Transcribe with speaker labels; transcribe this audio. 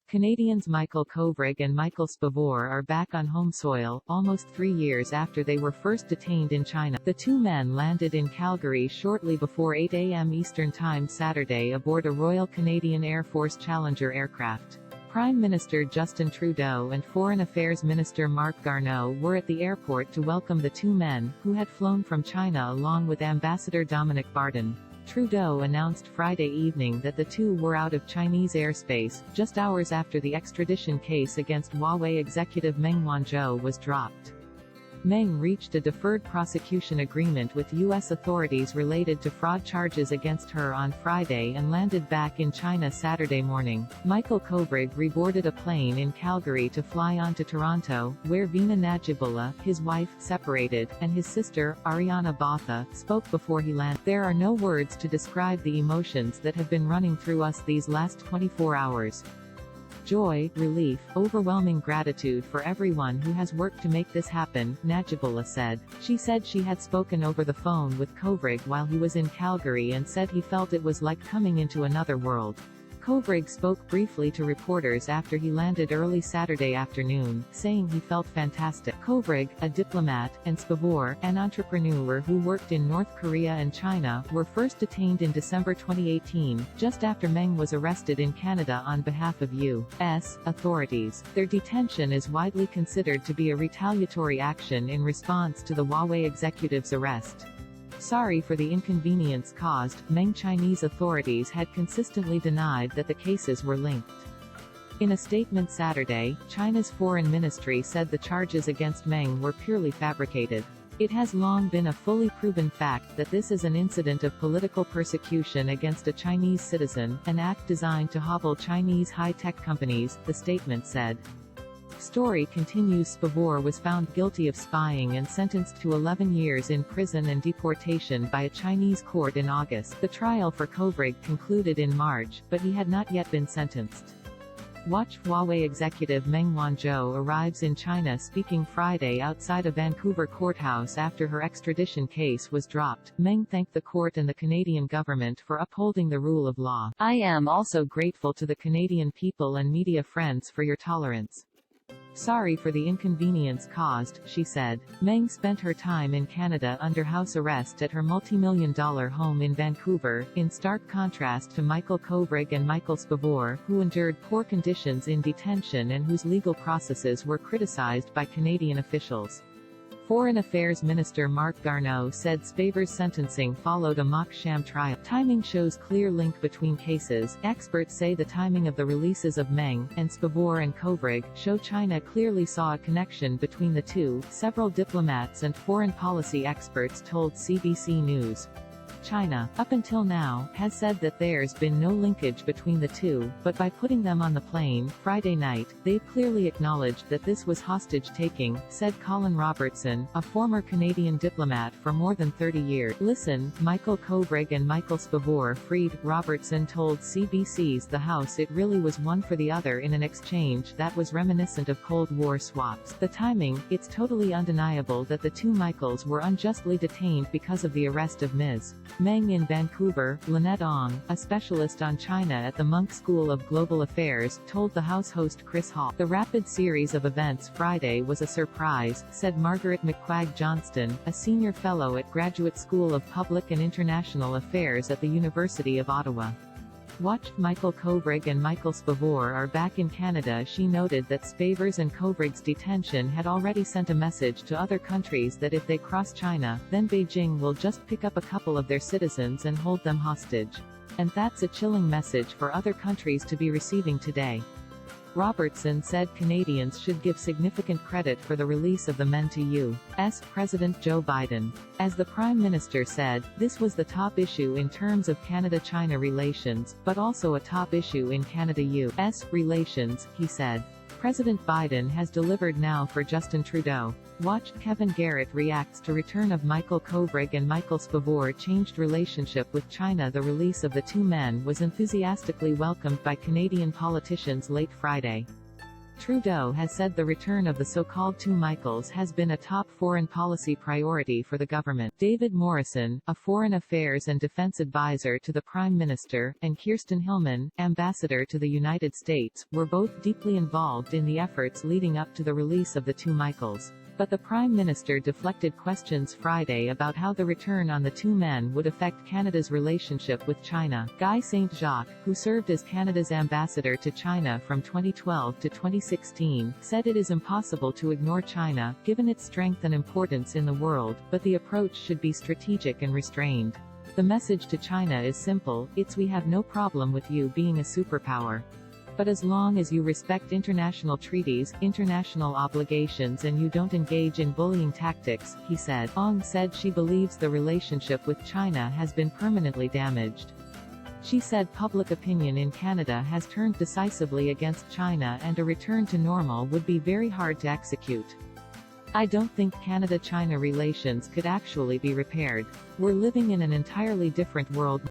Speaker 1: Canadians Michael Kovrig and Michael Spavor are back on home soil, almost 3 years after they were first detained in China. The two men landed in Calgary shortly before 8 a.m. Eastern Time Saturday aboard a Royal Canadian Air Force Challenger aircraft. Prime Minister Justin Trudeau and Foreign Affairs Minister Marc Garneau were at the airport to welcome the two men, who had flown from China along with Ambassador Dominic Bardon. Trudeau announced Friday evening that the two were out of Chinese airspace, just hours after the extradition case against Huawei executive Meng Wanzhou was dropped. Meng reached a deferred prosecution agreement with U.S. authorities related to fraud charges against her on Friday and landed back in China Saturday morning. Michael Kovrig reboarded a plane in Calgary to fly on to Toronto, where Veena Najibullah, his wife, separated, and his sister, Ariana Botha, spoke before he landed. "There are no words to describe the emotions that have been running through us these last 24 hours. Joy, relief, overwhelming gratitude for everyone who has worked to make this happen," Najibullah said. She said she had spoken over the phone with Kovrig while he was in Calgary and said he felt it was like coming into another world. Kovrig spoke briefly to reporters after he landed early Saturday afternoon, saying he felt fantastic. Kovrig, a diplomat, and Spavor, an entrepreneur who worked in North Korea and China, were first detained in December 2018, just after Meng was arrested in Canada on behalf of U.S. authorities. Their detention is widely considered to be a retaliatory action in response to the Huawei executive's arrest. "Sorry for the inconvenience caused," Meng. Chinese authorities had consistently denied that the cases were linked. In a statement Saturday, China's foreign ministry said the charges against Meng were purely fabricated. "It has long been a fully proven fact that this is an incident of political persecution against a Chinese citizen, an act designed to hobble Chinese high-tech companies," the statement said. Story continues. Spavor was found guilty of spying and sentenced to 11 years in prison and deportation by a Chinese court in August. The trial for Kovrig concluded in March, but he had not yet been sentenced. Watch Huawei executive Meng Wanzhou arrives in China speaking Friday outside a Vancouver courthouse after her extradition case was dropped. Meng thanked the court and the Canadian government for upholding the rule of law. "I am also grateful to the Canadian people and media friends for your tolerance. Sorry for the inconvenience caused," she said. Meng spent her time in Canada under house arrest at her multi-million-dollar home in Vancouver, in stark contrast to Michael Kovrig and Michael Spavor, who endured poor conditions in detention and whose legal processes were criticized by Canadian officials. Foreign Affairs Minister Marc Garneau said Spavor's sentencing followed a mock sham trial. "Timing shows clear link between cases. Experts say the timing of the releases of Meng and Spavor and Kovrig show China clearly saw a connection between the two," several diplomats and foreign policy experts told CBC News. China, up until now, has said that there's been no linkage between the two, but by putting them on the plane Friday night, they've clearly acknowledged that this was hostage-taking, said Colin Robertson, a former Canadian diplomat for more than 30 years. "Listen, Michael Kovrig and Michael Spavor freed," Robertson told CBC's The House. "It really was one for the other in an exchange that was reminiscent of Cold War swaps. The timing, it's totally undeniable that the two Michaels were unjustly detained because of the arrest of Ms. Meng in Vancouver." Lynette Ong, a specialist on China at the Munk School of Global Affairs, told the House host Chris Hall. "The rapid series of events Friday was a surprise," said Margaret McQuagg Johnston, a senior fellow at Graduate School of Public and International Affairs at the University of Ottawa. Watch Michael Kovrig and Michael Spavor are back in Canada. She noted that Spavor's and Kovrig's detention had already sent a message to other countries that if they cross China, then Beijing will just pick up a couple of their citizens and hold them hostage. And that's a chilling message for other countries to be receiving today. Robertson said Canadians should give significant credit for the release of the men to U.S. President Joe Biden. As the Prime Minister said, this was the top issue in terms of Canada-China relations, but also a top issue in Canada-U.S. relations, he said. President Biden has delivered now for Justin Trudeau. Watch, Kevin Garrett reacts to return of Michael Kovrig and Michael Spavor changed relationship with China. The release of the two men was enthusiastically welcomed by Canadian politicians late Friday. Trudeau has said the return of the so-called two Michaels has been a top foreign policy priority for the government. David Morrison, a foreign affairs and defense advisor to the Prime Minister, and Kirsten Hillman, ambassador to the United States, were both deeply involved in the efforts leading up to the release of the two Michaels. But the Prime Minister deflected questions Friday about how the return on the two men would affect Canada's relationship with China. Guy Saint-Jacques, who served as Canada's ambassador to China from 2012 to 2016, said it is impossible to ignore China, given its strength and importance in the world, but the approach should be strategic and restrained. The message to China is simple, it's we have no problem with you being a superpower. But as long as you respect international treaties, international obligations and you don't engage in bullying tactics, he said. Ong said she believes the relationship with China has been permanently damaged. She said public opinion in Canada has turned decisively against China and a return to normal would be very hard to execute. I don't think Canada-China relations could actually be repaired. We're living in an entirely different world.